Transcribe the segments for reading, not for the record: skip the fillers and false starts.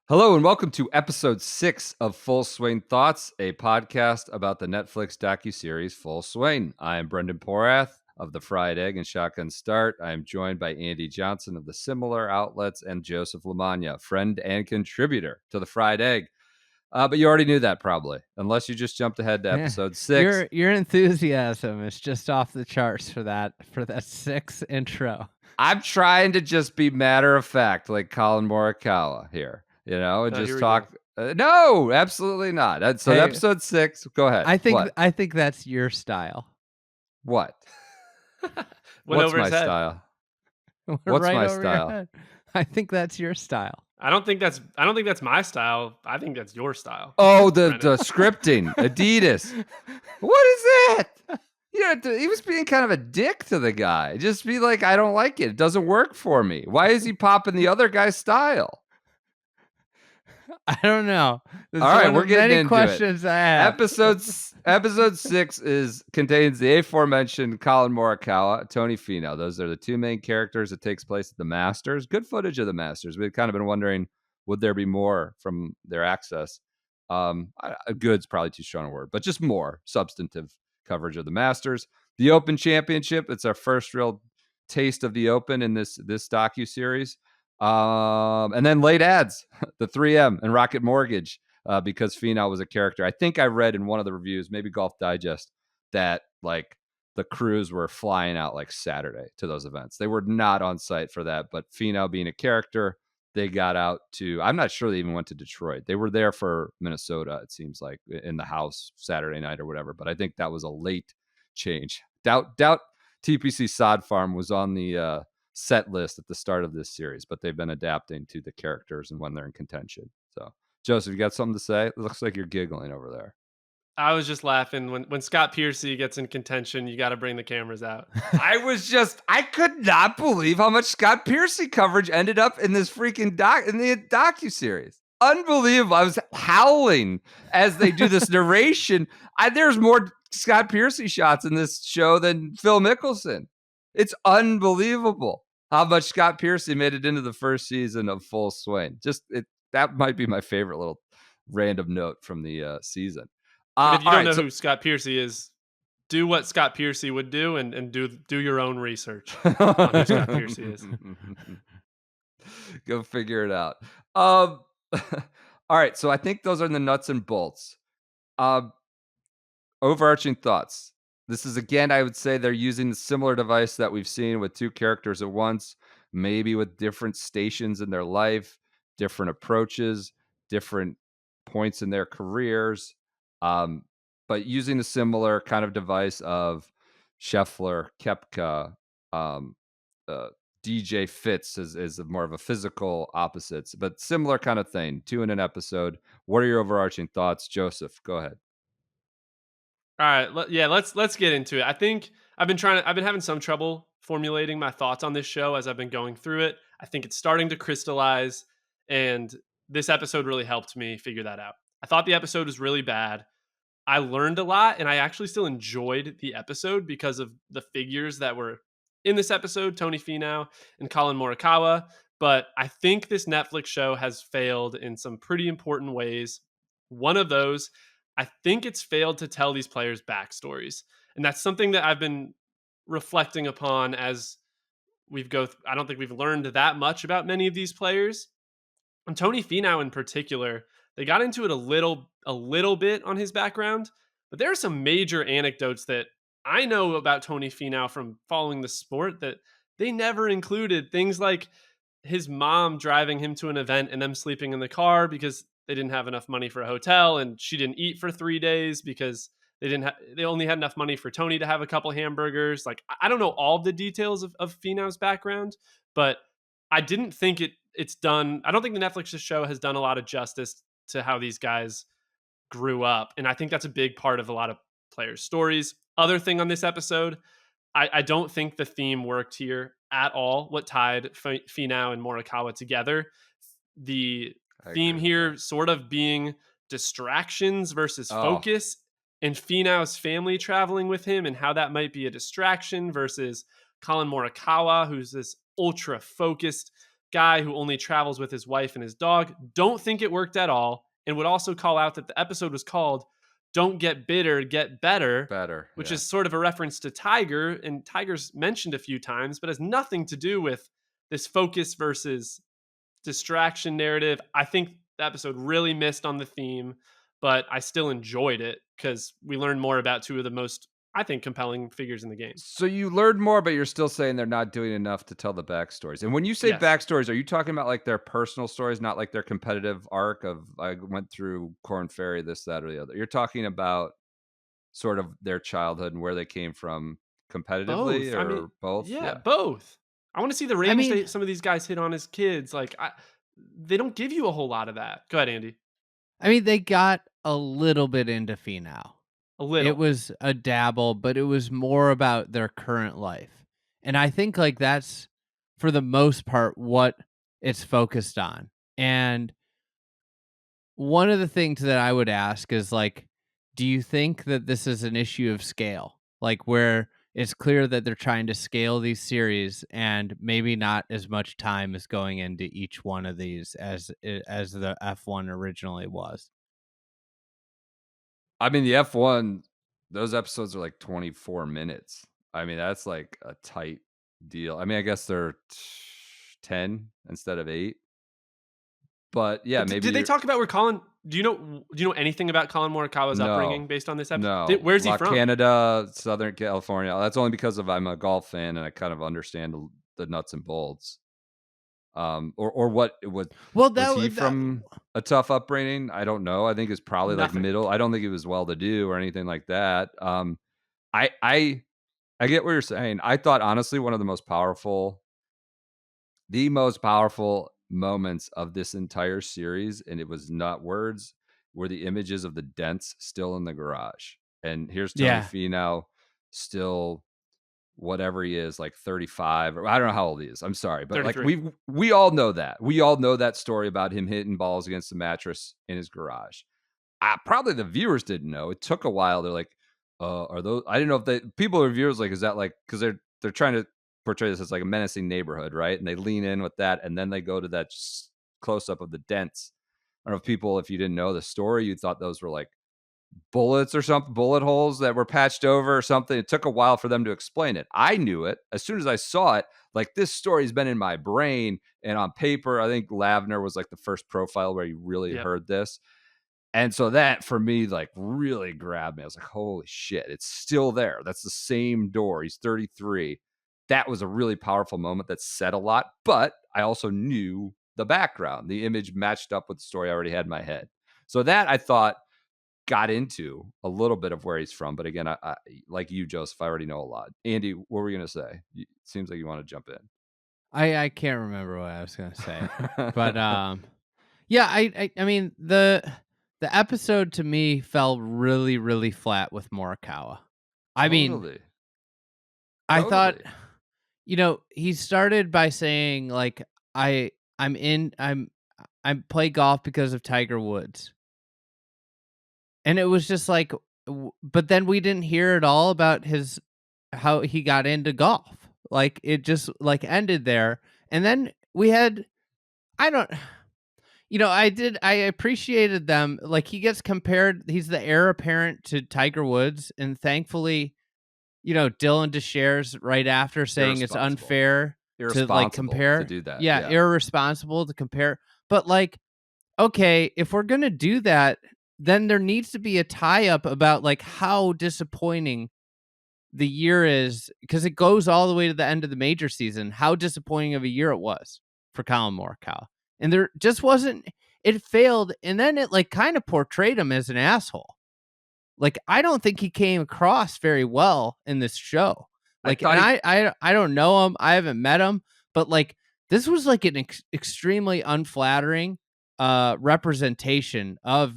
Hello and welcome to episode 6 of Full Swing Thoughts, a podcast about the Netflix docuseries Full Swing. I am Brendan Porath of the Fried Egg and Shotgun Start. I am joined by Andy Johnson of the Similar Outlets and Joseph LaMagna, friend and contributor to the Fried Egg. But you already knew that probably, unless you just jumped ahead to episode 6. Your enthusiasm is just off the charts for that 6 intro. I'm trying to just be matter of fact, like Colin Morikawa here, and just talk. No, absolutely not. So episode 6. Go ahead. I think that's your style. What? What's my style? What's my style? I think that's your style. I don't think that's my style. I think that's your style. Oh, the scripting, Adidas. What is that? He was being kind of a dick to the guy. Just be like, I don't like it. It doesn't work for me. Why is he popping the other guy's style? I don't know. All right, we're getting into questions it. I have. Episode 6 contains the aforementioned Colin Morikawa, Tony Finau. Those are the two main characters. It takes place at the Masters. Good footage of the Masters. We've kind of been wondering, would there be more from their access? Good's probably too strong a word, but just more substantive coverage of the Masters. The Open Championship. It's our first real taste of the Open in this docuseries. And then late ads, the 3M and Rocket Mortgage, because Finau was a character. I think I read in one of the reviews, maybe Golf Digest, that like the crews were flying out like Saturday to those events. They were not on site for that, but Finau being a character, they got out to, I'm not sure they even went to Detroit. They were there for Minnesota, it seems like, in the house Saturday night or whatever. But I think that was a late change. Doubt TPC Sod Farm was on the set list at the start of this series, but they've been adapting to the characters and when they're in contention. So, Joseph, you got something to say? It looks like you're giggling over there. I was just laughing when Scott Piercy gets in contention. You got to bring the cameras out. I could not believe how much Scott Piercy coverage ended up in this freaking in the docuseries. Unbelievable. I was howling as they do this narration. There's more Scott Piercy shots in this show than Phil Mickelson. It's unbelievable how much Scott Piercy made it into the first season of Full Swing. That might be my favorite little random note from the season. If you don't know who Scott Piercy is, do what Scott Piercy would do and do your own research on who Scott Piercy is. Go figure it out. All right, so I think those are the nuts and bolts. Overarching thoughts. This is, again, I would say they're using the similar device that we've seen with two characters at once, maybe with different stations in their life, different approaches, different points in their careers, but using a similar kind of device of Scheffler, Koepka, DJ Fitz is more of a physical opposites, but similar kind of thing. 2 in an episode. What are your overarching thoughts? Joseph, go ahead. All right, let's get into it. I think I've been having some trouble formulating my thoughts on this show as I've been going through it. I think it's starting to crystallize, and this episode really helped me figure that out. I thought the episode was really bad. I learned a lot, and I actually still enjoyed the episode because of the figures that were in this episode, Tony Finau and Colin Morikawa. But I think this Netflix show has failed in some pretty important ways. One of those, I think it's failed to tell these players' backstories. And that's something that I've been reflecting upon as I don't think we've learned that much about many of these players. And Tony Finau in particular, they got into it a little bit on his background, but there are some major anecdotes that I know about Tony Finau from following the sport that they never included. Things like his mom driving him to an event and them sleeping in the car because they didn't have enough money for a hotel, and she didn't eat for 3 days because they only had enough money for Tony to have a couple hamburgers. Like, I don't know all the details of Finau's background, but I didn't think it's done. I don't think the Netflix show has done a lot of justice to how these guys grew up. And I think that's a big part of a lot of players' stories. Other thing on this episode, I don't think the theme worked here at all. What tied Finau and Morikawa together. The theme here sort of being distractions versus focus, and Finau's family traveling with him and how that might be a distraction versus Colin Morikawa, who's this ultra focused guy who only travels with his wife and his dog. Don't think it worked at all, and would also call out that the episode was called "Don't Get Bitter, Get Better," Better, which yeah. is sort of a reference to Tiger, and Tiger's mentioned a few times, but has nothing to do with this focus versus distraction narrative. I think the episode really missed on the theme, but I still enjoyed it because we learned more about two of the most, I think, compelling figures in the game. So you learned more, but you're still saying they're not doing enough to tell the backstories. And when you say Yes. backstories, are you talking about like their personal stories, not like their competitive arc of I went through Corn Ferry, this, that, or the other? You're talking about sort of their childhood and where they came from competitively, Both. or I mean, both? yeah, both. I want to see the I range mean, some of these guys hit on as kids. Like, they don't give you a whole lot of that. Go ahead, Andy. they got a little bit into Finau. A little. It was a dabble, but it was more about their current life. And I think like that's for the most part what it's focused on. And one of the things that I would ask is like, do you think that this is an issue of scale? Like where it's clear that they're trying to scale these series and maybe not as much time is going into each one of these as the F1 originally was. I mean, the F1, those episodes are like 24 minutes. I mean, that's like a tight deal. I mean, I guess they're 10 instead of 8. But yeah, But maybe did they talk about where Colin? Do you know anything about Colin Morikawa's upbringing based on this episode? No. Where's he La from? Canada, Southern California. That's only because I'm a golf fan and I kind of understand the nuts and bolts. Or what was he from a tough upbringing? I don't know. I think it's probably like middle. I don't think he was well to do or anything like that. I get what you're saying. I thought honestly one of the most powerful moments of this entire series, and it was not words, were the images of the dents still in the garage. And here's Tony Finau, still whatever he is, like 35, or I don't know how old he is. I'm sorry, but 33. like we all know that. We all know that story about him hitting balls against the mattress in his garage. Probably the viewers didn't know. It took a while. They're like, are those? I didn't know if people are viewers like, is that like, because they're trying to portray this as like a menacing neighborhood, right? And they lean in with that, and then they go to that close up of the dents. I don't know if people, if you didn't know the story, you thought those were like bullets or something, bullet holes that were patched over or something. It took a while for them to explain it. I knew it as soon as I saw it. Like, this story's been in my brain and on paper. I think Lavner was like the first profile where you really heard this. And so that for me, like, really grabbed me. I was like, holy shit, it's still there. That's the same door. He's 33. That was a really powerful moment that said a lot, but I also knew the background. The image matched up with the story I already had in my head. So that, I thought, got into a little bit of where he's from. But again, I like you, Joseph, I already know a lot. Andy, what were we going to say? It seems like you want to jump in. I can't remember what I was going to say. But yeah, I mean the episode to me fell really, really flat with Morikawa. I mean, I thought, he started by saying like I play golf because of Tiger Woods. And it was just like, but then we didn't hear at all about how he got into golf. Like, it just like ended there. And then we had, I appreciated them. Like, he gets compared, he's the heir apparent to Tiger Woods. And thankfully, Dylan DeShares right after saying it's unfair to like compare. To do that. Yeah, irresponsible to compare. But like, okay, if we're going to do that, then there needs to be a tie-up about like how disappointing the year is, because it goes all the way to the end of the major season, how disappointing of a year it was for Colin Morikawa. And there just wasn't, it failed, and then it like kind of portrayed him as an asshole. Like, I don't think he came across very well in this show. Like, I don't know him, I haven't met him, but like, this was like an extremely unflattering representation of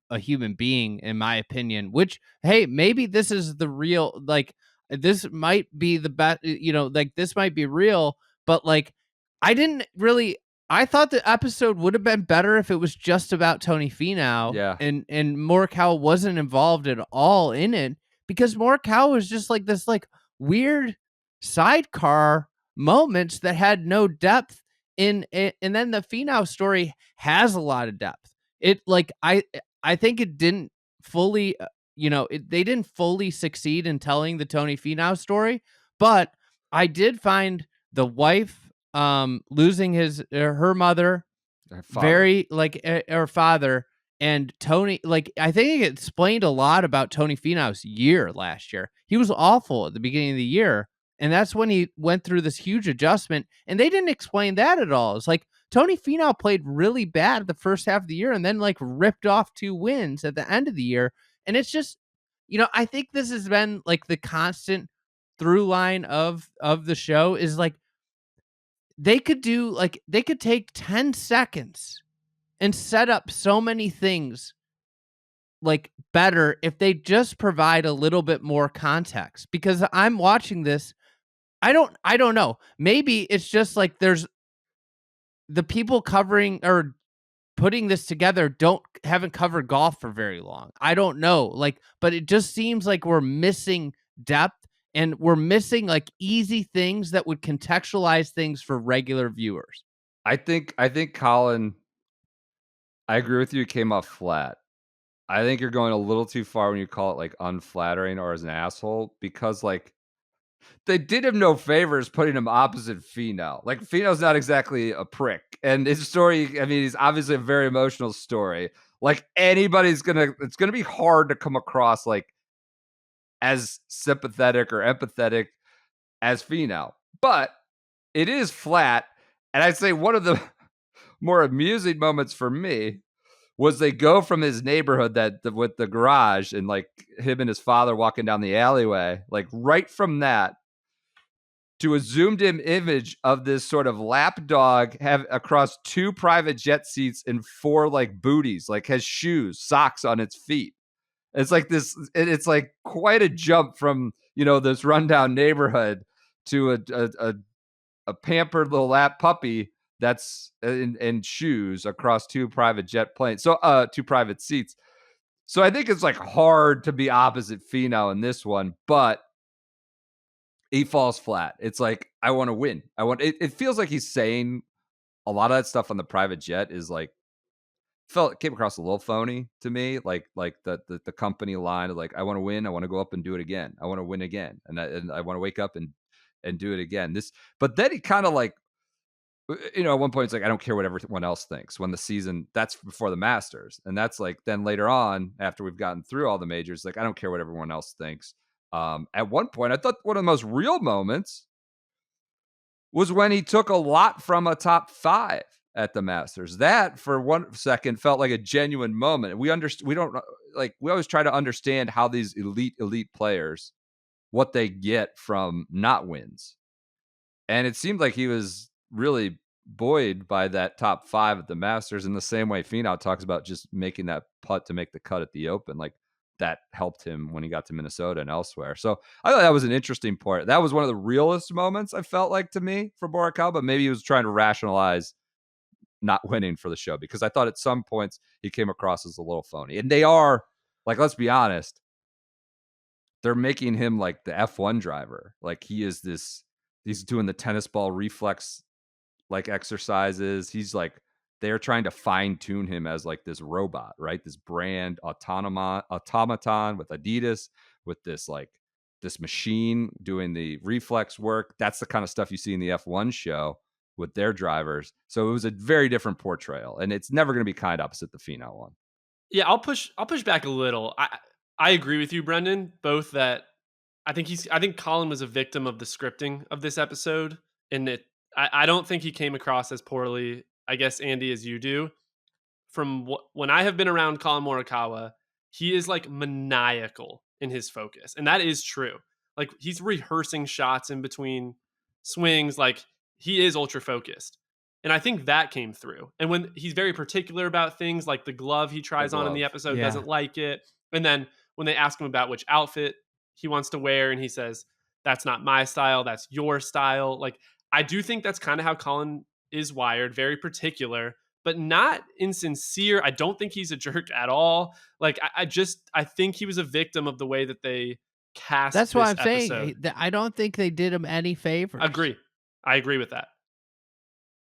a human being, in my opinion, which, hey, maybe this is the real, like, this might be the best, like, this might be real, but like, I thought the episode would have been better if it was just about Tony Finau, and Morikawa wasn't involved at all in it, because Morikawa was just like this like weird sidecar moments that had no depth and then the Finau story has a lot of depth. It like I think it didn't fully they didn't fully succeed in telling the Tony Finau story, but I did find the wife losing her mother Her father. very like her father, and Tony, like I think it explained a lot about Tony Finau's year last year. He was awful at the beginning of the year, and that's when he went through this huge adjustment, and they didn't explain that at all. It's like Tony Finau played really bad the first half of the year and then like ripped off 2 wins at the end of the year. And it's just, I think this has been like the constant through line of the show is like they could take 10 seconds and set up so many things like better if they just provide a little bit more context. Because I'm watching this, I don't know. Maybe it's just like there's the people covering or putting this together haven't covered golf for very long. I don't know. Like, but it just seems like we're missing depth and we're missing like easy things that would contextualize things for regular viewers. I think Colin, I agree with you. It came off flat. I think you're going a little too far when you call it like unflattering or as an asshole, because like they did him no favors putting him opposite Finau. Like Finau's not exactly a prick, and his story, I mean, he's obviously a very emotional story. Like it's gonna be hard to come across like as sympathetic or empathetic as Finau, but it is flat. And I'd say one of the more amusing moments for me was they go from his neighborhood with the garage and like him and his father walking down the alleyway, like right from that to a zoomed in image of this sort of lap dog have across 2 private jet seats and 4 like booties, like has shoes, socks on its feet. It's like this, it's like quite a jump from, this rundown neighborhood to a pampered little lap puppy that's in shoes across 2 private jet planes. So 2 private seats. So I think it's like hard to be opposite Finau in this one, but he falls flat. It's like, I want to win. It feels like he's saying a lot of that stuff on the private jet is like, came across a little phony to me. Like the company line of like, I want to win. I want to go up and do it again. I want to win again. And I want to wake up and do it again. But then he kind of like, at one point it's like, I don't care what everyone else thinks when the season, that's before the Masters. And that's like, then later on, after we've gotten through all the majors, like, I don't care what everyone else thinks. At one point, I thought one of the most real moments was when he took a lot from a top 5 at the Masters. That for 1 second felt like a genuine moment. We always try to understand how these elite players, what they get from not wins. And it seemed like he was really buoyed by that top 5 at the Masters in the same way Finau talks about just making that putt to make the cut at the Open. Like that helped him when he got to Minnesota and elsewhere. So I thought that was an interesting part. That was one of the realest moments I felt like to me for Morikawa, but maybe he was trying to rationalize not winning for the show, because I thought at some points he came across as a little phony. And they are, like, let's be honest, they're making him like the F1 driver. Like he's doing the tennis ball reflex like exercises. He's like, they're trying to fine tune him as like this robot, right? This brand automaton with Adidas, with this machine doing the reflex work. That's the kind of stuff you see in the F1 show with their drivers. So it was a very different portrayal, and it's never going to be kind opposite the Finau one. Yeah, I'll push back a little. I agree with you, Brendan, both that I think Colin was a victim of the scripting of this episode, and I don't think he came across as poorly, I guess, Andy, as you do. From when I have been around Colin Morikawa, he is like maniacal in his focus, and that is true. Like he's rehearsing shots in between swings, like he is ultra focused. And I think that came through. And when he's very particular about things like the glove he tries on in the episode, Yeah. doesn't like it. And then when they ask him about which outfit he wants to wear, and he says, that's not my style, that's your style. Like, I do think that's kind of how Colin is wired, very particular, but not insincere. I don't think he's a jerk at all. Like, I think he was a victim of the way that they cast That's this what I'm episode. saying. I don't think they did him any favors. I agree with that.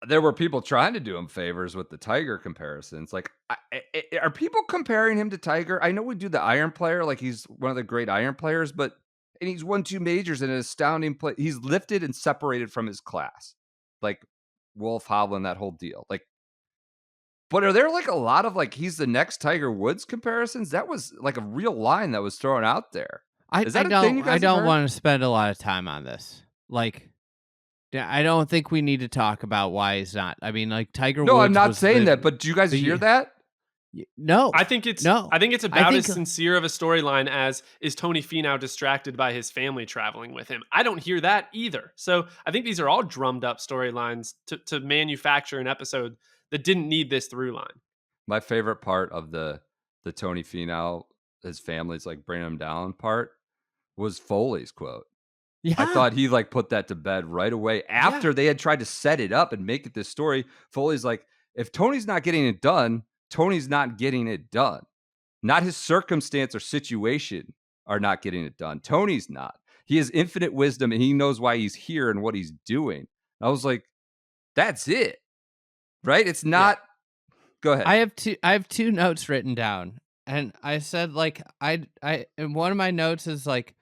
there were people trying to do him favors with the Tiger comparisons. Like, are people comparing him to Tiger? I know we do the iron player, like he's one of the great iron players, but and he's won 2 majors in an astounding play. He's lifted and separated from his class, like Wolf, Hovland, that whole deal. Like, but are there like a lot of like he's the next Tiger Woods comparisons? That was like a real line that was thrown out there. Is that a thing you guys I have don't heard? want to spend a lot of time on this. Like, yeah, I don't think we need to talk about why he's not. I mean, like Tiger No, Woods I'm not was saying that, but do you guys hear that? No, I think it's no. I about as think sincere of a storyline as is Tony Finau distracted by his family traveling with him. I don't hear that either. So I think these are all drummed up storylines to manufacture an episode that didn't need this through line. My favorite part of the Tony Finau, his family's like bringing him down part was Foley's quote. yeah. I thought he like put that to bed right away after they had tried to set it up and make it this story. Foley's like, if Tony's not getting it done, Tony's not getting it done. Not his circumstance or situation are not getting it done. Tony's not. He has infinite wisdom and he knows why he's here and what he's doing. I was like, that's it. Right? It's not. Go ahead. I have 2 notes written down, and I said like I and one of my notes is like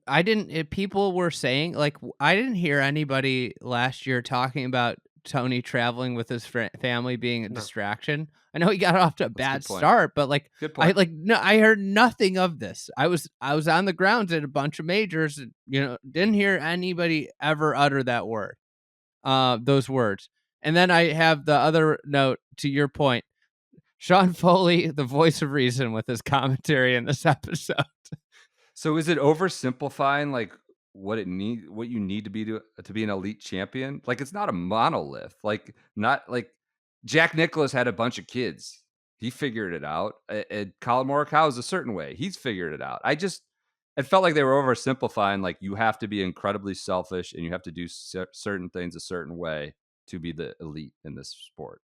I didn't. People were saying like I didn't hear anybody last year talking about Tony traveling with his family being a No. distraction. I know he got off to a bad good point. start, but like Good point. I heard nothing of this. I was on the grounds at a bunch of majors, and, didn't hear anybody ever utter that word, those words. And then I have the other note to your point. Sean Foley, the voice of reason, with his commentary in this episode. So is it oversimplifying like what you need to be an elite champion? Like it's not a monolith. Like not like Jack Nicklaus had a bunch of kids. He figured it out. And Colin Morikawa is a certain way. He's figured it out. It felt like they were oversimplifying. Like you have to be incredibly selfish and you have to do certain things a certain way to be the elite in this sport.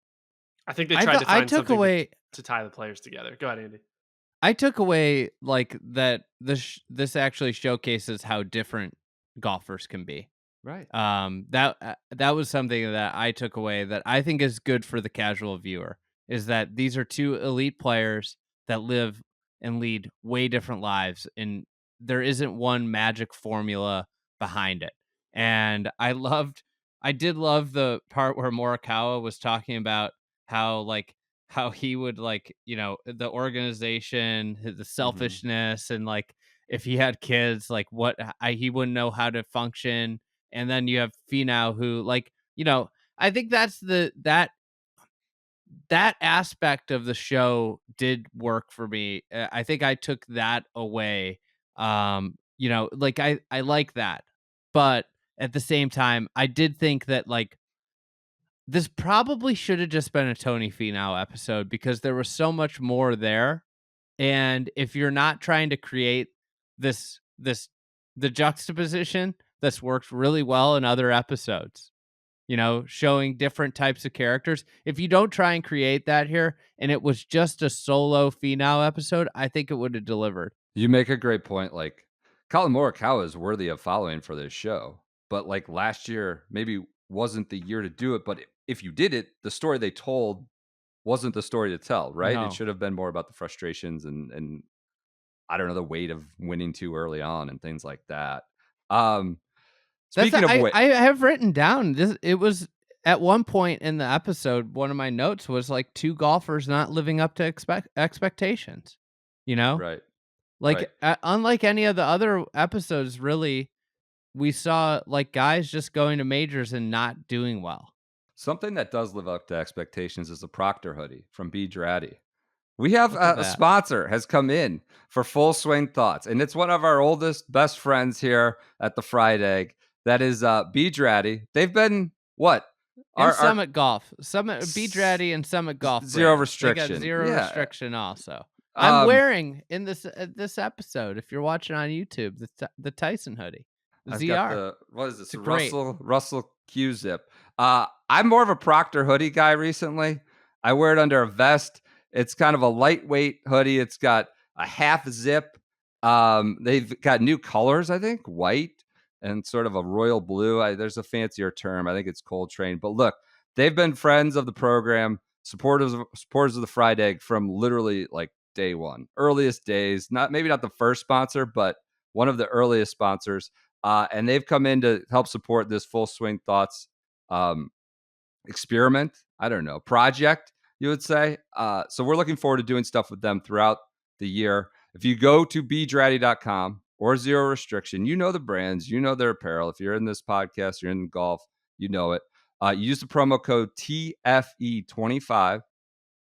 I think they tried to find something away to tie the players together. Go ahead, Andy. I took away like that this actually showcases how different golfers can be. Right. That was something that I took away that I think is good for the casual viewer, is that these are 2 elite players that live and lead way different lives, and there isn't one magic formula behind it. And I did love the part where Morikawa was talking about how he would the organization, the selfishness, and like if he had kids, like he wouldn't know how to function. And then you have Finau who I think that's that aspect of the show did work for me. I think I took that away. I like that. But at the same time, I did think that like this probably should have just been a Tony Finau episode because there was so much more there. And if you're not trying to create the juxtaposition that's worked really well in other episodes, showing different types of characters, if you don't try and create that here and it was just a solo Finau episode, I think it would have delivered. You make a great point. Like Colin Morikawa is worthy of following for this show, but like last year maybe wasn't the year to do it. But if you did it, the story they told wasn't the story to tell, right? No. It should have been more about the frustrations and I don't know, the weight of winning too early on and things like that. Speaking of weight, I have written down this. It was at one point in the episode, one of my notes was like 2 golfers not living up to expectations. right? Like Right. Unlike any of the other episodes, really, we saw like guys just going to majors and not doing well. Something that does live up to expectations is the Proctor hoodie from B. Dratty. We have Look at a that. sponsor has come in for Full Swing Thoughts, and it's one of our oldest, best friends here at the Fried Egg. That is B. Dratty. They've been what? And Summit Golf, B. Dratty and Summit Golf. Zero brands. restriction. They got zero Yeah. restriction. Also, I'm Um, wearing in this episode. If you're watching on YouTube, the Tyson hoodie, the I've ZR. got the what is this? It's great. Russell Q zip. I'm more of a Proctor hoodie guy recently. I wear it under a vest. It's kind of a lightweight hoodie. It's got a half zip. They've got new colors, I think, white, and sort of a royal blue. There's a fancier term. I think it's Coltrane. But look, they've been friends of the program, supporters of the Fried Egg from literally like day one, earliest days. Maybe not the first sponsor, but one of the earliest sponsors. And they've come in to help support this Full Swing Thoughts experiment. I don't know, project, you would say. So we're looking forward to doing stuff with them throughout the year. If you go to bedratty.com or Zero Restriction, you know the brands, you know their apparel. If you're in this podcast, you're in golf, you know it. You use the promo code TFE25.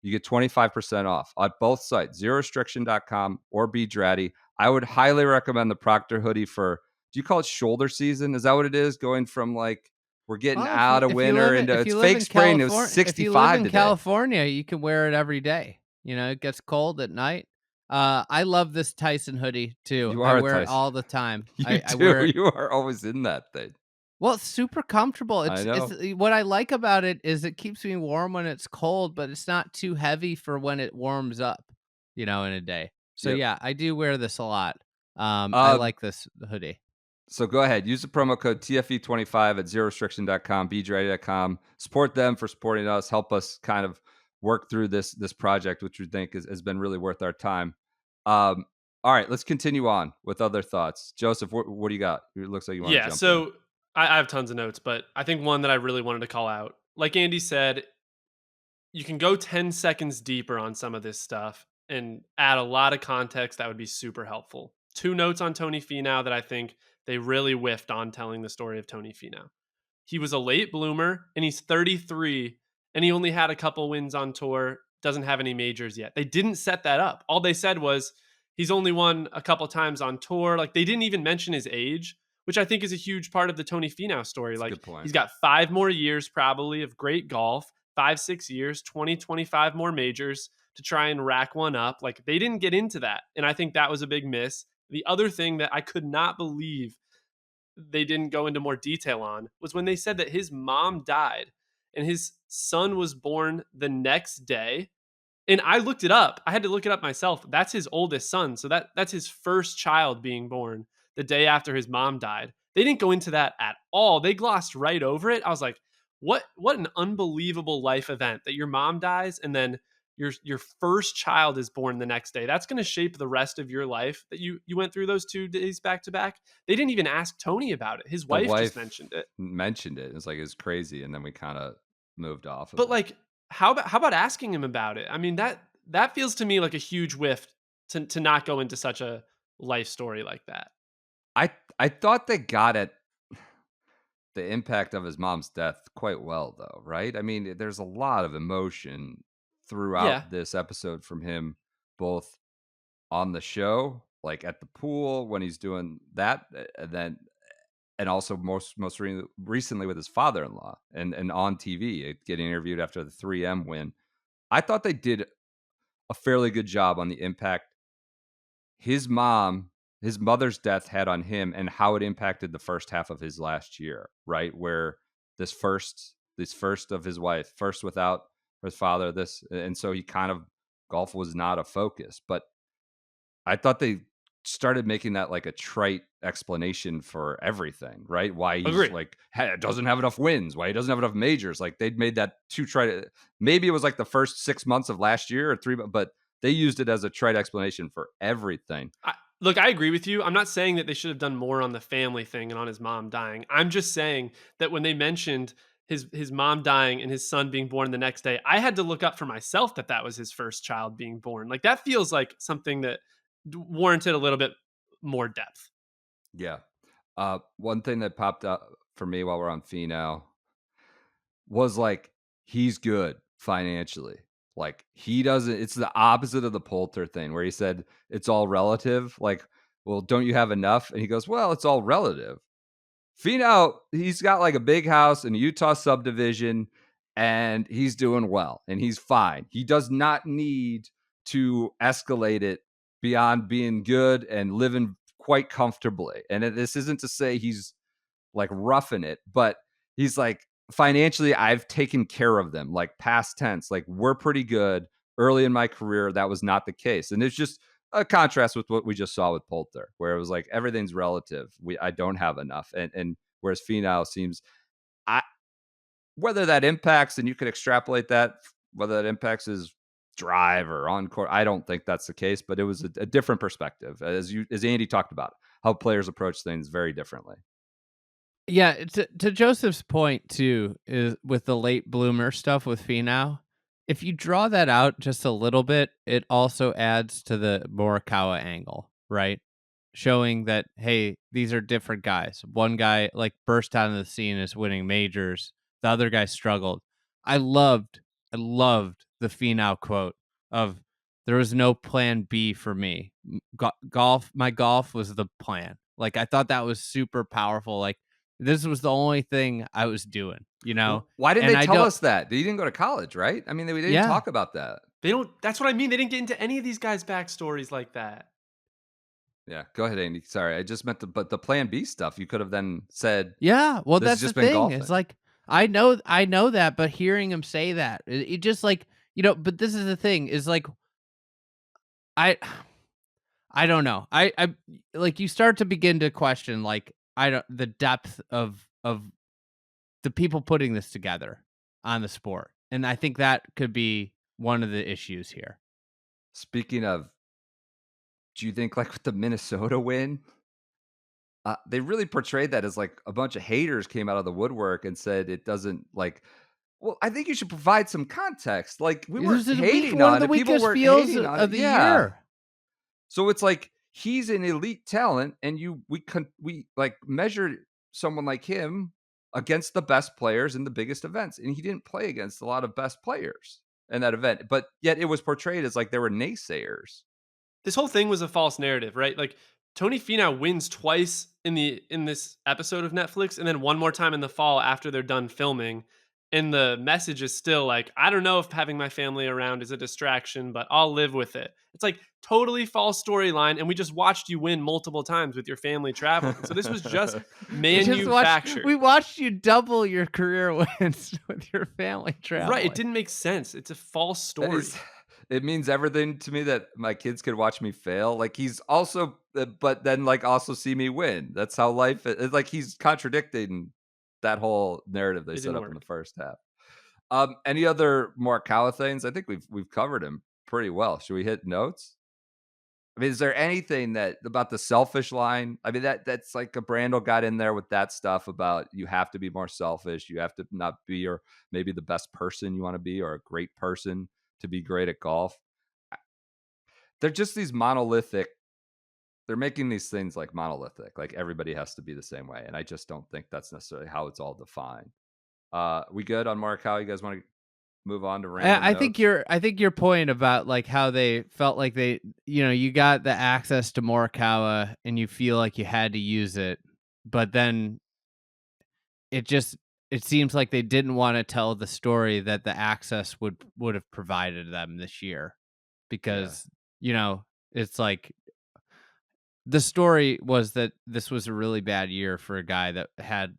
You get 25% off on both sites, zerorestriction.com or bedratty. I would highly recommend the Proctor hoodie for, do you call it shoulder season? Is that what it is? Going from like, we're getting Well, out of winter into it's fake spring. It was 65 if you live in today. California, you can wear it every day. You know, it gets cold at night. I love this Tyson hoodie too. You are I a wear it Tyson. all the time. You I do. wear it. You are always in that thing. Well, it's super comfortable. I know. It's what I like about it is it keeps me warm when it's cold, but it's not too heavy for when it warms up, you know, in a day. So Yep. yeah, I do wear this a lot. I like this hoodie. So go ahead, use the promo code TFE25 at zerorestriction.com, bedratty.com. Support them for supporting us. Help us kind of work through this project, which we think has been really worth our time. All right, let's continue on with other thoughts. Joseph, what do you got? It looks like you want to jump in. So I have tons of notes, but I think one that I really wanted to call out, like Andy said, you can go 10 seconds deeper on some of this stuff and add a lot of context that would be super helpful. 2 notes on Tony Finau that I think they really whiffed on telling the story of Tony Finau. He was a late bloomer and he's 33 and he only had a couple wins on tour, doesn't have any majors yet. They didn't set that up. All they said was he's only won a couple times on tour. Like they didn't even mention his age, which I think is a huge part of the Tony Finau story. That's a like good point. he's got 5 more years probably of great golf, 5-6 years, 20-25 more majors to try and rack one up. Like they didn't get into that. And I think that was a big miss. The other thing that I could not believe they didn't go into more detail on was when they said that his mom died and his son was born the next day. And I looked it up. I had to look it up myself. That's his oldest son. So that's his first child being born the day after his mom died. They didn't go into that at all. They glossed right over it. I was like, what an unbelievable life event that your mom dies and then your first child is born the next day. That's going to shape the rest of your life that you went through those 2 days back to back. They didn't even ask Tony about it. His wife just mentioned it. It's like it's crazy, and then we kind of moved off of But it. like how about asking him about it? I mean, that feels to me like a huge whiff to not go into such a life story like that. I thought they got at the impact of his mom's death quite well, though, right? I mean, there's a lot of emotion throughout Yeah. this episode from him, both on the show, like at the pool when he's doing that, and also most recently with his father-in-law and on TV, getting interviewed after the 3M win. I thought they did a fairly good job on the impact his mother's death had on him and how it impacted the first half of his last year, right? Where this first of his wife, first without his father, and so he kind of, golf was not a focus. But I thought they started making that like a trite explanation for everything, right? Why he's Agreed. like doesn't have enough wins, why he doesn't have enough majors. Like they'd made that too trite. Maybe it was like the first 6 months of last year or 3, but they used it as a trite explanation for everything. Look, I agree with you. I'm not saying that they should have done more on the family thing and on his mom dying. I'm just saying that when they mentioned his mom dying and his son being born the next day, I had to look up for myself that was his first child being born. Like that feels like something that warranted a little bit more depth. Yeah. One thing that popped up for me while we're on Finau was like, he's good financially. Like he doesn't, it's the opposite of the Poulter thing where he said it's all relative. Like, well, don't you have enough? And he goes, well, it's all relative. Finau, he's got like a big house in a Utah subdivision and he's doing well and he's fine. He does not need to escalate it beyond being good and living quite comfortably. And this isn't to say he's like roughing it, but he's like, financially, I've taken care of them, like past tense, like we're pretty good. Early in my career, that was not the case. And it's just a contrast with what we just saw with Poulter, where it was like everything's relative. I don't have enough, and whereas Finau seems, I whether that impacts, and you could extrapolate that, whether that impacts his drive or on court, I don't think that's the case. But it was a different perspective, as Andy talked about, how players approach things very differently. Yeah, to Joseph's point too, is with the late bloomer stuff with Finau. If you draw that out just a little bit, it also adds to the Morikawa angle, right? Showing that, hey, these are different guys. One guy like burst out of the scene as winning majors. The other guy struggled. I loved the Finau quote of, "There was no plan B for me. My golf was the plan." Like, I thought that was super powerful. Like, this was the only thing I was doing, you know? Why didn't And they I tell don't, us that? They didn't go to college, right? I mean, we didn't yeah. talk about that. They don't. That's what I mean. They didn't get into any of these guys' backstories like that. Yeah, go ahead, Andy. Sorry, I just meant but the Plan B stuff. You could have then said, Yeah, well, "This has that's the just been thing. golfing." It's like I know that, but hearing him say that, it just like, but this is the thing is like I I don't know. I like, you start to begin to question, like, I don't the depth of the people putting this together on the sport. And I think that could be one of the issues here. Speaking of, do you think like with the Minnesota win, they really portrayed that as like a bunch of haters came out of the woodwork and said it doesn't like. Well, I think you should provide some context. Like we This weren't is hating one of on the it. People weakest weren't fields hating on it. of the Yeah. year. So it's like he's an elite talent, and we like measure someone like him against the best players in the biggest events, and he didn't play against a lot of best players in that event. But yet it was portrayed as like there were naysayers. This whole thing was a false narrative, right? Like Tony Finau wins twice in this episode of Netflix, and then one more time in the fall after they're done filming. And the message is still like, I don't know if having my family around is a distraction, but I'll live with it. It's like totally false storyline, and we just watched you win multiple times with your family traveling. So this was just manufactured. We watched you double your career wins with your family traveling. Right. It didn't make sense. It's a false story. It means everything to me that my kids could watch me fail. Like he's also, but then like also see me win. That's how life is. It's like he's contradicting that whole narrative they set up in the first half. Any other Morikawa things? I think we've covered him pretty well. Should we hit notes? I mean, is there anything that about the selfish line? I mean, that's like a Brandel got in there with that stuff about you have to be more selfish. You have to not be or maybe the best person you want to be or a great person to be great at golf. They're just these monolithic. They're making these things like monolithic, like everybody has to be the same way. And I just don't think that's necessarily how it's all defined. We good on Morikawa? You guys want to move on to random I think your point about like how they felt like they, you got the access to Morikawa and you feel like you had to use it, but then it seems like they didn't want to tell the story that the access would have provided them this year, because it's like the story was that this was a really bad year for a guy that had,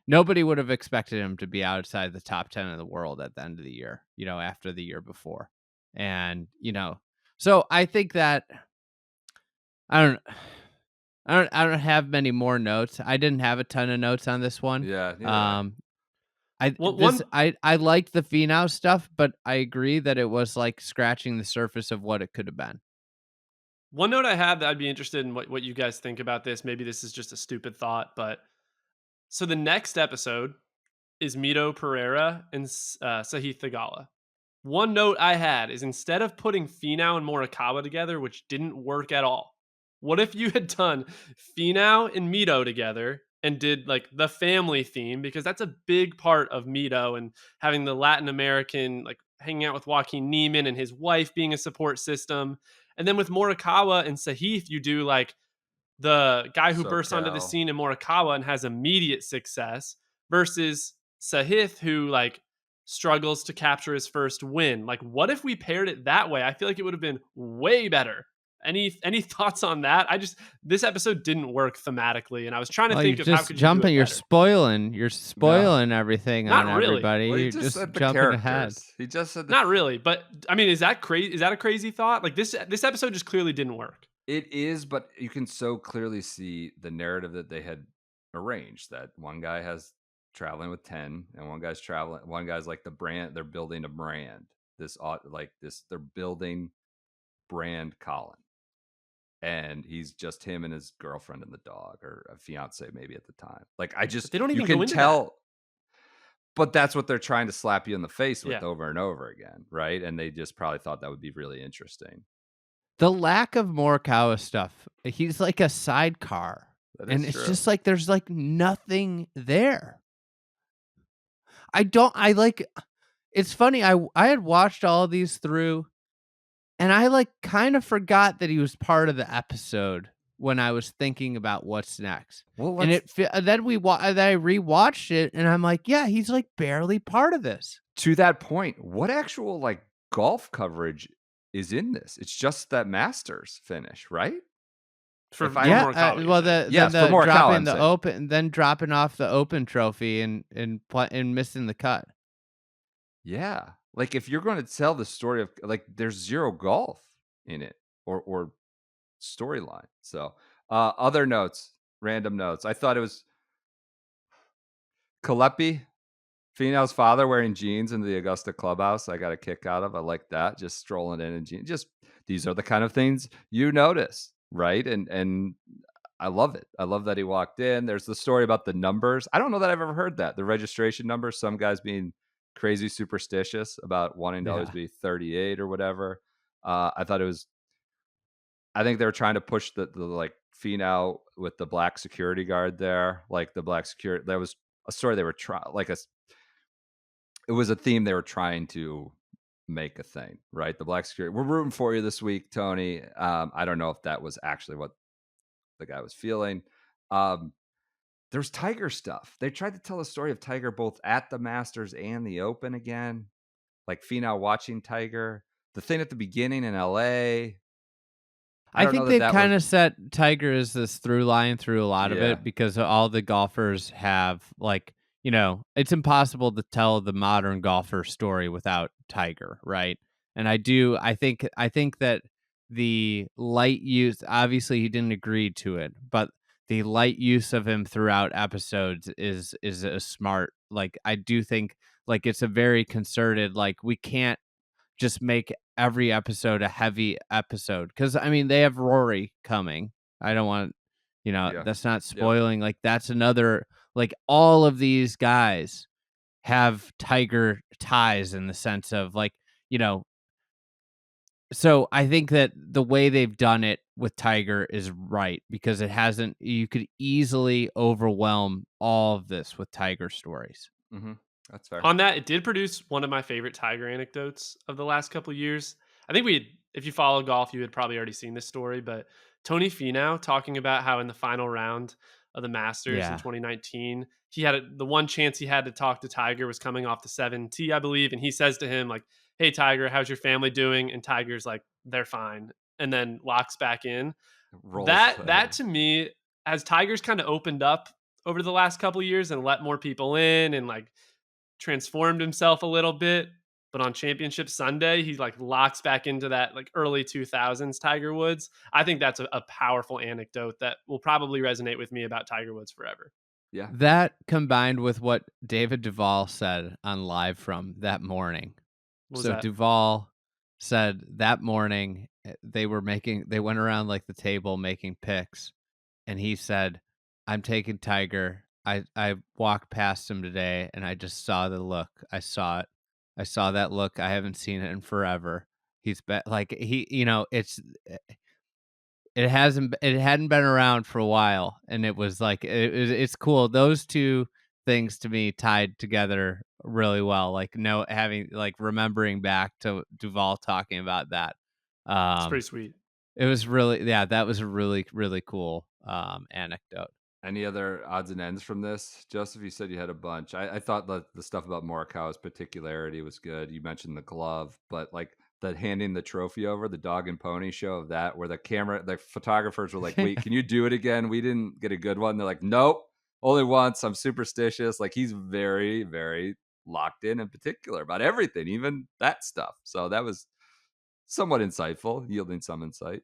nobody would have expected him to be outside the top 10 of the world at the end of the year, after the year before. And, so I think that I don't have many more notes. I didn't have a ton of notes on this one. Yeah. I liked the Finau stuff, but I agree that it was like scratching the surface of what it could have been. One note I have that I'd be interested in what you guys think about this. Maybe this is just a stupid thought, but so the next episode is Mito Pereira and Sahith Theegala. One note I had is instead of putting Finau and Morikawa together, which didn't work at all, what if you had done Finau and Mito together and did like the family theme? Because that's a big part of Mito and having the Latin American, like hanging out with Joaquin Neiman and his wife being a support system. And then with Morikawa and Sahith, you do like the guy who bursts onto the scene in Morikawa and has immediate success versus Sahith, who like struggles to capture his first win. Like, what if we paired it that way? I feel like it would have been way better Any thoughts on that? This episode didn't work thematically, and I was trying to Well, you're think of how just could you do jumping. it You're better. spoiling. You're No. spoiling everything on Not really. everybody. Well, he You're just just said the jumping ahead. characters. He just said the Not really, but I mean, is that crazy? Is that a crazy thought? Like this episode just clearly didn't work. It is, but you can so clearly see the narrative that they had arranged, that one guy has traveling with 10 and one guy's like the brand, they're building a brand. They're building brand Colin. And he's just him and his girlfriend and the dog, or a fiance maybe at the time. Like But they don't even you go can into tell, but that's what they're trying to slap you in the face with Yeah. over and over again, right? And they just probably thought that would be really interesting. The lack of Morikawa stuff. He's like a sidecar. That And is it's true. just like there's like nothing there. It's funny, I had watched all of these through, and I like kind of forgot that he was part of the episode when I was thinking about what's next. Well, And let's, then then I rewatched it, and I'm like, yeah, he's like barely part of this. to that point, what actual like golf coverage is in this? It's just that Masters finish, right? for If I- Yeah, Morikawa, you're well, saying. Yes, then for Morikawa, dropping I'm the saying. open, then dropping off the Open trophy and missing the cut. Yeah. Like if you're going to tell the story of, like, there's zero golf in it or storyline. So, other notes, random notes. I thought it was Kalepi, Finau's father, wearing jeans in the Augusta clubhouse. I got a kick out of. I like that. Just strolling in jeans. Just, these are the kind of things you notice, right? And I love it. I love that he walked in. There's the story about the numbers. I don't know that I've ever heard that. The registration numbers, some guys being crazy superstitious about wanting to always Yeah. be 38 or whatever. I think they were trying to push the like Finau with the black security guard there. Like the black security, there was a story they were trying, it was a theme they were trying to make a thing, right? The black security. We're rooting for you this week, Tony. I don't know if that was actually what the guy was feeling. There's Tiger stuff. They tried to tell a story of Tiger both at the Masters and the Open again, like Finau watching Tiger. The thing at the beginning in LA. I don't think know they've that kind was, of set Tiger as this through line through a lot of Yeah. it, because all the golfers have like, it's impossible to tell the modern golfer story without Tiger, right? And I think that the light use, obviously he didn't agree to it, but the light use of him throughout episodes is a smart, like, I do think like it's a very concerted, like, we can't just make every episode a heavy episode, because I mean they have Rory coming. I don't want, Yeah. that's not spoiling. Like that's another, like all of these guys have Tiger ties in the sense of like, so I think that the way they've done it with Tiger is right, because it hasn't, you could easily overwhelm all of this with Tiger stories. Mm-hmm. That's fair. On that, it did produce one of my favorite Tiger anecdotes of the last couple of years. I think if you follow golf, you had probably already seen this story, but Tony Finau talking about how in the final round of the Masters in Yeah. 2019, he had the one chance he had to talk to Tiger was coming off the 7T, I believe, and he says to him like, "Hey Tiger, how's your family doing?" And Tiger's like, "They're fine," and then locks back in. Rolls That to me, as Tiger's kind of opened up over the last couple of years and let more people in and like transformed himself a little bit, but on Championship Sunday, he like locks back into that like early 2000s Tiger Woods. I think that's a powerful anecdote that will probably resonate with me about Tiger Woods forever. Yeah. That combined with what David Duvall said on Live From that morning. What was So that? Duvall said that morning they went around like the table making picks, and he said, "I'm taking Tiger. I walked past him today and I just saw the look. I saw it. I saw that look. I haven't seen it in forever. He's like it hadn't been around for a while, and it was like it's cool. Those two things to me tied together really well. Like having like remembering back to Duvall talking about that. It's pretty sweet. It was really, yeah, that was a really, really cool anecdote. Any other odds and ends from this? Joseph, you said you had a bunch. I thought the stuff about Morikawa's particularity was good. You mentioned the glove, but like the handing the trophy over, the dog and pony show of that, where the photographers were like, wait, can you do it again? We didn't get a good one. They're like, nope, only once. I'm superstitious. Like, he's very, very locked in particular about everything, even that stuff. So that was somewhat insightful, yielding some insight.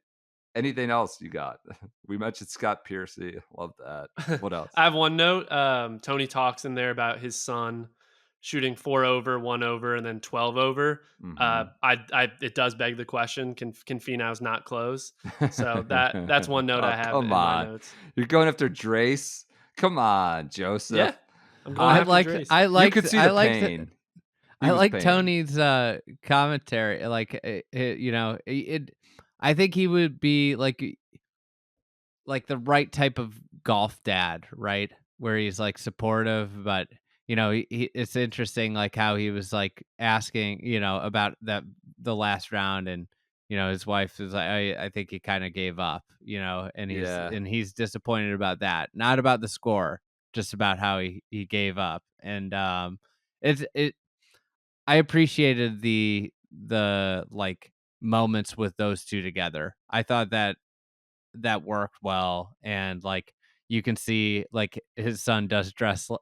Anything else you got? We mentioned Scott Piercy. Love that. What else? I have one note. Tony talks in there about his son shooting 4 over, 1 over, and then 12 over. Mhm. It does beg the question: Can Finau's not close? So that's one note Oh, I have come in my on. notes. You're going after Drace? Come on, Yeah, Joseph. I'm going after Drace. You could see the pain. He I was like paying. Tony's commentary. Like, I think he would be like the right type of golf dad, right? Where he's like supportive, but it's interesting like how he was like asking, about the last round, and his wife is like, I think he kind of gave up, and Yeah. he's disappointed about that, not about the score, just about how he gave up, and it I appreciated the like moments with those two together. I thought that worked well, and like you can see like his son does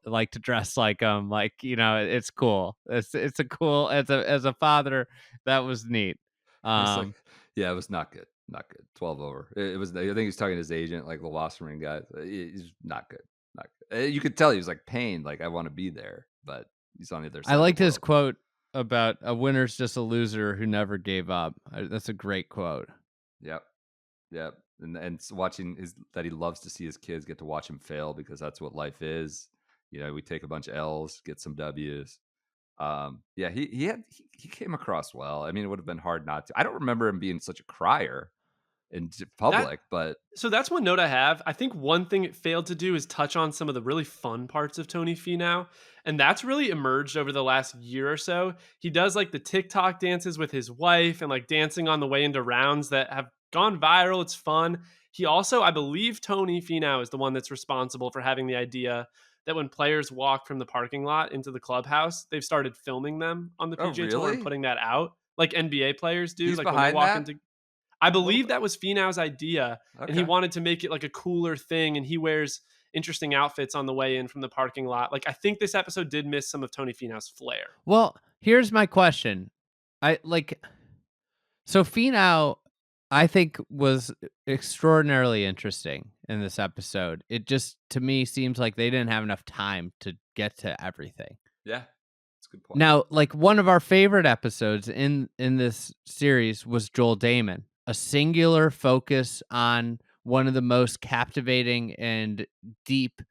like to dress like him, like it's cool. It's a cool, as a father, that was neat. It's like, um yeah, it was not good. Not good. 12 over. It was, I think he's talking to his agent, like the Wasserman guy. He's not good. Not good. You could tell he was like pained, like, I want to be there, but he's on the other I side of the liked his world. quote about a winner's just a loser who never gave up. That's a great quote. Yep. Yep. And watching that he loves to see his kids get to watch him fail, because that's what life is. We take a bunch of L's, get some W's. Yeah, he came across well. I mean, it would have been hard not to. I don't remember him being such a crier in That public, but So that's one note I have. I think one thing it failed to do is touch on some of the really fun parts of Tony Finau, and that's really emerged over the last year or so. He does like the TikTok dances with his wife and like dancing on the way into rounds that have gone viral. It's fun. He also, I believe Tony Finau is the one that's responsible for having the idea that when players walk from the parking lot into the clubhouse, they've started filming them on the oh, PGA Tour and really? putting that out like NBA players do, He's like when they behind walk that into I a little believe bit. that was Finau's idea, and he Okay. wanted to make it like a cooler thing, and he wears interesting outfits on the way in from the parking lot. Like, I think this episode did miss some of Tony Finau's flair. Well, here's my question. I like So Finau, I think, was extraordinarily interesting in this episode. It just, to me, seems like they didn't have enough time to get to everything. Yeah, that's a good point. Now, like one of our favorite episodes in this series was Joel Damon, a singular focus on one of the most captivating and deep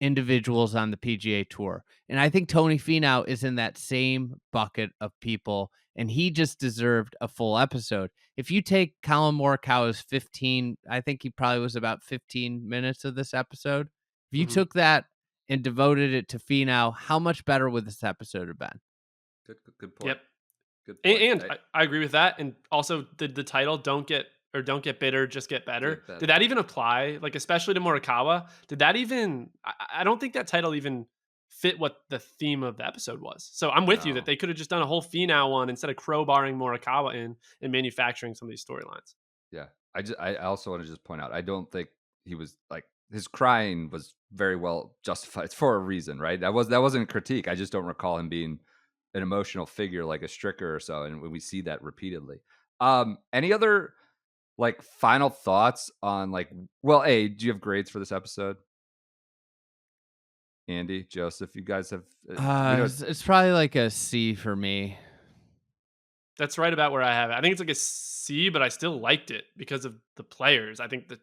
individuals on the PGA Tour. And I think Tony Finau is in that same bucket of people, and he just deserved a full episode. If you take Colin Morikawa's 15, I think he probably was about 15 minutes of this episode. If you Mhm. took that and devoted it to Finau, how much better would this episode have been? Good point. Yep. Good And, point. and I agree with that. And also the title "Don't Get Bitter, Just Get Better." Get better. Did that even apply? Like, especially to Morikawa? Did that even? I don't think that title even fit what the theme of the episode was. So I'm with you that No. they could have just done a whole Finau one instead of crowbarring Morikawa in and manufacturing some of these storylines. Yeah. I also want to just point out, I don't think he was like, his crying was very well justified. It's for a reason, right? That wasn't a critique. I just don't recall him being an emotional figure like a Stricker or so. And when we see that repeatedly. Any other like final thoughts on like, well, do you have grades for this episode? Andy, Joseph, you guys have, we know It's probably like a C for me. That's right about where I have it. I think it's like a C, but I still liked it because of the players. I think the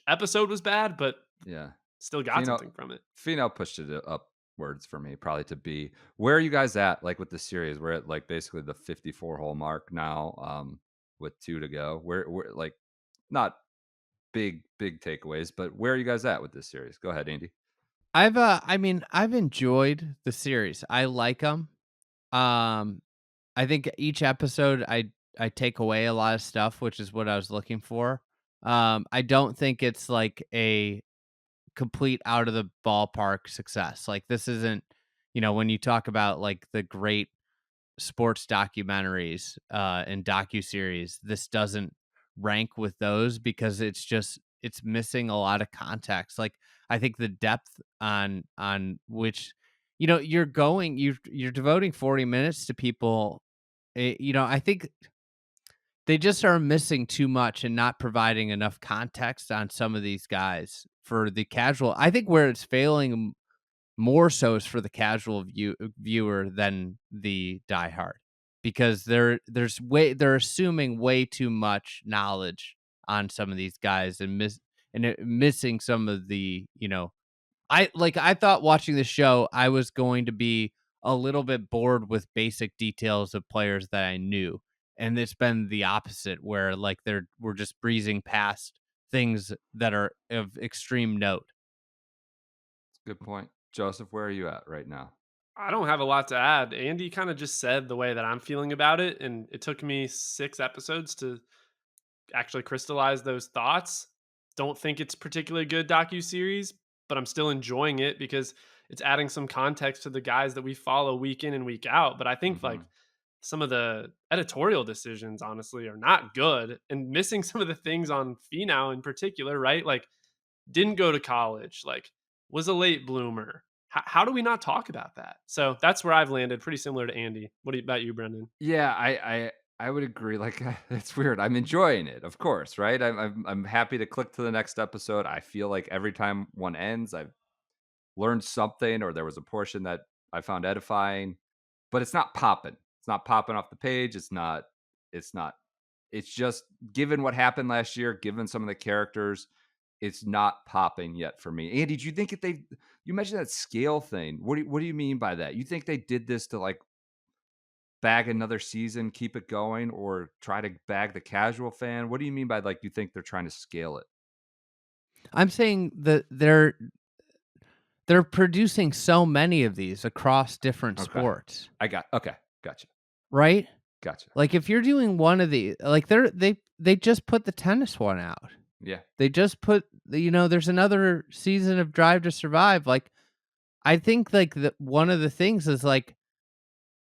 episode was bad, but yeah. still got Finau, something from it. Finau pushed it upwards for me, probably to B. Where are you guys at, like with the series? We're at like basically the 54 hole mark now, with 2 to go. We're like not big takeaways, but where are you guys at with this series? Go ahead, Andy. I mean, I've enjoyed the series. I like them. Um, I think each episode I take away a lot of stuff, which is what I was looking for. I don't think it's like a complete out of the ballpark success. Like this isn't, when you talk about like the great sports documentaries and docuseries, this doesn't rank with those because it's missing a lot of context. Like I think the depth on which you're devoting 40 minutes to people. I think they just are missing too much and not providing enough context on some of these guys for the casual. I think where it's failing more so is for the casual viewer than the diehard, because they're assuming way too much knowledge on some of these guys and missing some of the I thought watching the show I was going to be a little bit bored with basic details of players that I knew. And it's been the opposite where like we're just breezing past things that are of extreme note. Good point. Joseph, where are you at right now? I don't have a lot to add. Andy kind of just said the way that I'm feeling about it, and it took me 6 episodes to actually crystallize those thoughts. Don't think it's particularly good docu-series, but I'm still enjoying it because it's adding some context to the guys that we follow week in and week out. But I think Mm-hmm. like some of the editorial decisions honestly are not good, and missing some of the things on Finau in particular, right? Like didn't go to college, like was a late bloomer. How do we not talk about that? So that's where I've landed, pretty similar to Andy. About you, Brendan? Yeah, I would agree. Like, it's weird. I'm enjoying it, of course, right? I'm happy to click to the next episode. I feel like every time one ends, I've learned something, or there was a portion that I found edifying. But it's not popping. It's not popping off the page. It's not. It's not. It's just given what happened last year, given some of the characters, it's not popping yet for me. Andy, do you think if they? You mentioned that scale thing. What do you mean by that? You think they did this to like bag another season, keep it going, or try to bag the casual fan? What do you mean by like you think they're trying to scale it? I'm saying that they're producing so many of these across different Okay. sports, Okay. Gotcha. right? Gotcha. Like if you're doing one of these, like they just put the tennis one out. Yeah. They just put there's another season of Drive to Survive. Like I think like one of the things is like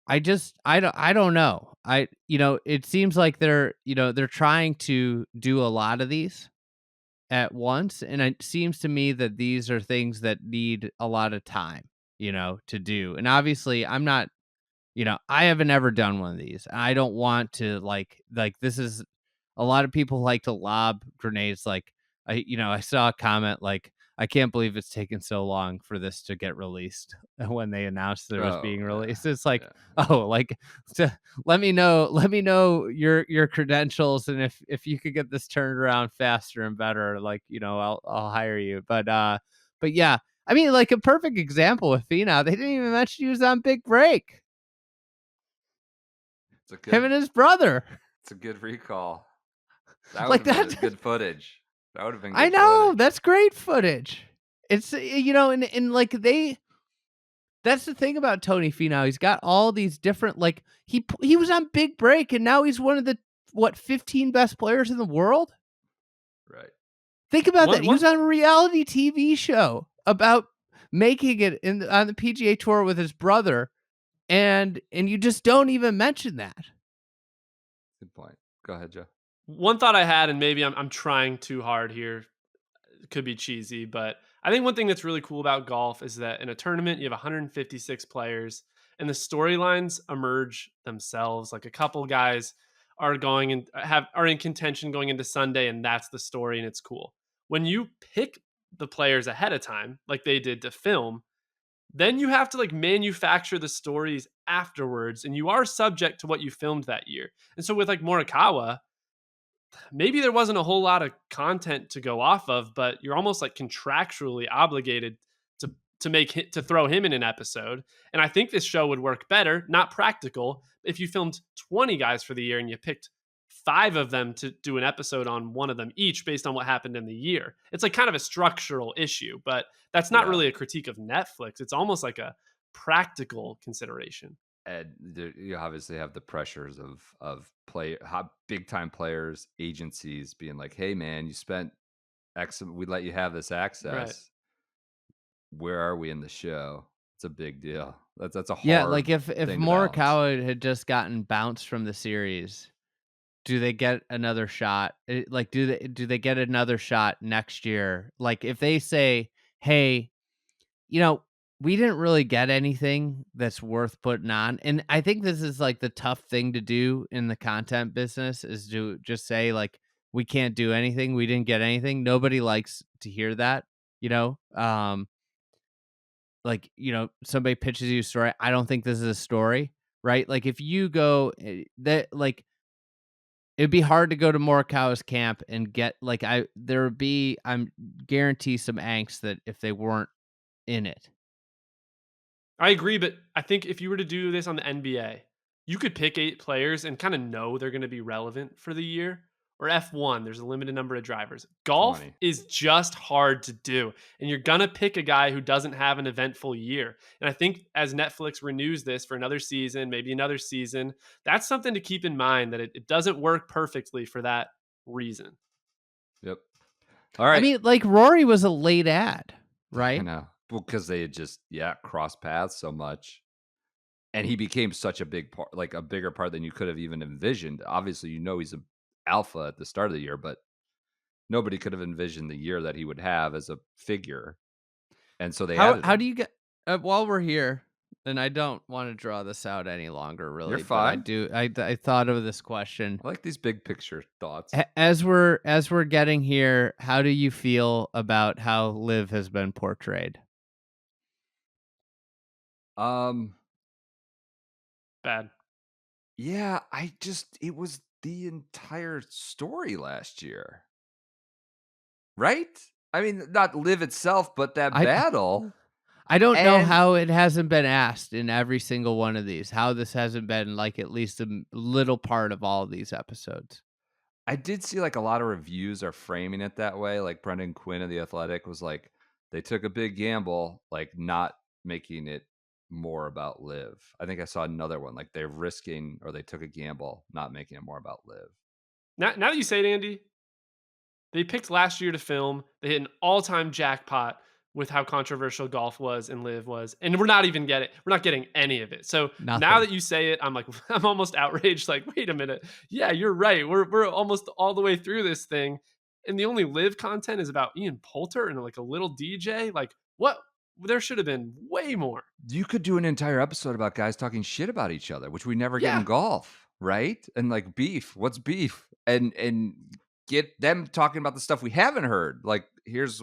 I don't know. It seems like they're trying to do a lot of these at once, and it seems to me that these are things that need a lot of time, to do. And obviously, I'm not, I haven't ever done one of these. I don't want to like this is a lot of people like to lob grenades. Like I saw a comment like, I can't believe it's taken so long for this to get released when they announced that it was Oh being yeah. released. It's like, Yeah. oh, like let me know your credentials, and if you could get this turned around faster and better, like, I'll hire you. But yeah, I mean, like a perfect example with Finau, they didn't even mention he was on Big Break. It's a Him good and his brother. it's a good recall. That would Like have been that. good footage. That would have been I good know, footage. that's great footage. It's and like that's the thing about Tony Finau. He's got all these different like he was on Big Break and now he's one of the 15 best players in the world. Right. Think about that. One He was one on a reality TV show about making it on the PGA Tour with his brother, and you just don't even mention that. Good point. Go ahead, Joe. one thought I had, and maybe I'm trying too hard here. It could be cheesy, but I think one thing that's really cool about golf is that in a tournament you have 156 players, and the storylines emerge themselves. Like a couple guys are going and are in contention going into Sunday, and that's the story, and it's cool. When you pick the players ahead of time, like they did to film, then you have to like manufacture the stories afterwards, and you are subject to what you filmed that year. And so with like Morikawa, maybe there wasn't a whole lot of content to go off of, but you're almost like contractually obligated to throw him in an episode. And I think this show would work better, not practical, if you filmed 20 guys for the year and you picked 5 of them to do an episode on one of them each based on what happened in the year. It's like kind of a structural issue, but that's not Yeah. really a critique of Netflix. It's almost like a practical consideration. And you obviously have the pressures of big time players, agencies being like, "Hey, man, you spent X. We let you have this Right. access. Where are we in the show?" It's a big deal. That's a hard Yeah, like if thing to balance. Morikawa had just gotten bounced from the series, do they get another shot? Like, do they get another shot next year? Like, if they say, "Hey, you know, we didn't really get anything that's worth putting on," and I think this is like the tough thing to do in the content business is to just say like, "We can't do anything. We didn't get anything." Nobody likes to hear that, you know. Like, somebody pitches you a story. I don't think this is a story, right? Like, if you go that like it'd be hard to go to Morikawa's camp and get like there would be I'm guarantee some angst that if they weren't in it. I agree, but I think if you were to do this on the NBA, you could pick 8 players and kind of know they're going to be relevant for the year. Or F1, there's a limited number of drivers. Golf 20. is just hard to do. And you're going to pick a guy who doesn't have an eventful year. And I think as Netflix renews this for another season, maybe another season, that's something to keep in mind that it doesn't work perfectly for that reason. Yep. All right. I mean, like Rory was a late ad, I right? know. Well, because they had just crossed paths so much, and he became such a big part, like a bigger part than you could have even envisioned. Obviously, he's an alpha at the start of the year, but nobody could have envisioned the year that he would have as a figure. And so they added How him. do you get while we're here, and I don't want to draw this out any longer, really. You're But I fine. do. I thought of this question I like these big picture thoughts. as we're getting here. How do you feel about how Liv has been portrayed? Bad. Yeah, it was the entire story last year. Right? I mean, not Live itself, but that I battle. I don't know And how it hasn't been asked in every single one of these. How this hasn't been like at least a little part of all of these episodes. I did see like a lot of reviews are framing it that way. Like Brendan Quinn of The Athletic was like, they took a big gamble, like not making it more about Live. I think I saw another one, like they're risking or they took a gamble, not making it more about Live. Now that you say it, Andy, they picked last year to film. They hit an all-time jackpot with how controversial golf was and Live was, and we're not getting any of it. So now Nothing. that you say it, I'm like, I'm almost outraged. Like, wait a minute, yeah, you're right. We're almost all the way through this thing, and the only Live content is about Ian Poulter and like a little DJ. Like, what? There should have been way more. You could do an entire episode about guys talking shit about each other, which we never get in Yeah. golf, right? And like beef, what's beef? And get them talking about the stuff we haven't heard. Like here's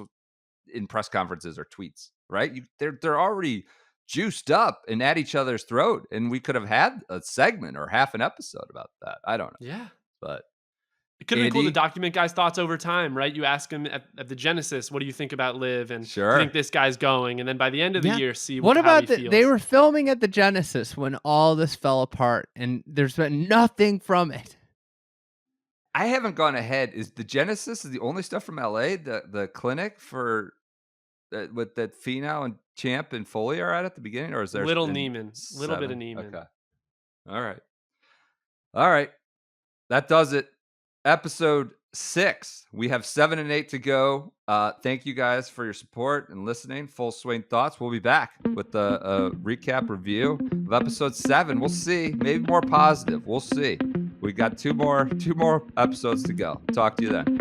in press conferences or tweets, right? They're already juiced up and at each other's throat, and we could have had a segment or half an episode about that. I don't know, Yeah. but It could have been cool to Andy? document guys' thoughts over time, right? You ask them at the Genesis, what do you think about Live? And do Sure. you think this guy's going? And then by the end of the Yeah. year, see What how about he feels. they were filming at the Genesis when all this fell apart and there's been nothing from it. I haven't gone ahead. Is the Genesis is the only stuff from LA? The clinic for with that Finau and Champ and Foley are at the beginning, or is there Little been Neiman, little bit of 7? Neiman. Okay. All right. That does it. Episode 6. We have 7 and 8 to go. Thank you guys for your support and listening. Full Swing Thoughts. We'll be back with a recap review of episode 7. We'll see. Maybe more positive. We'll see. We got two more episodes to go. Talk to you then.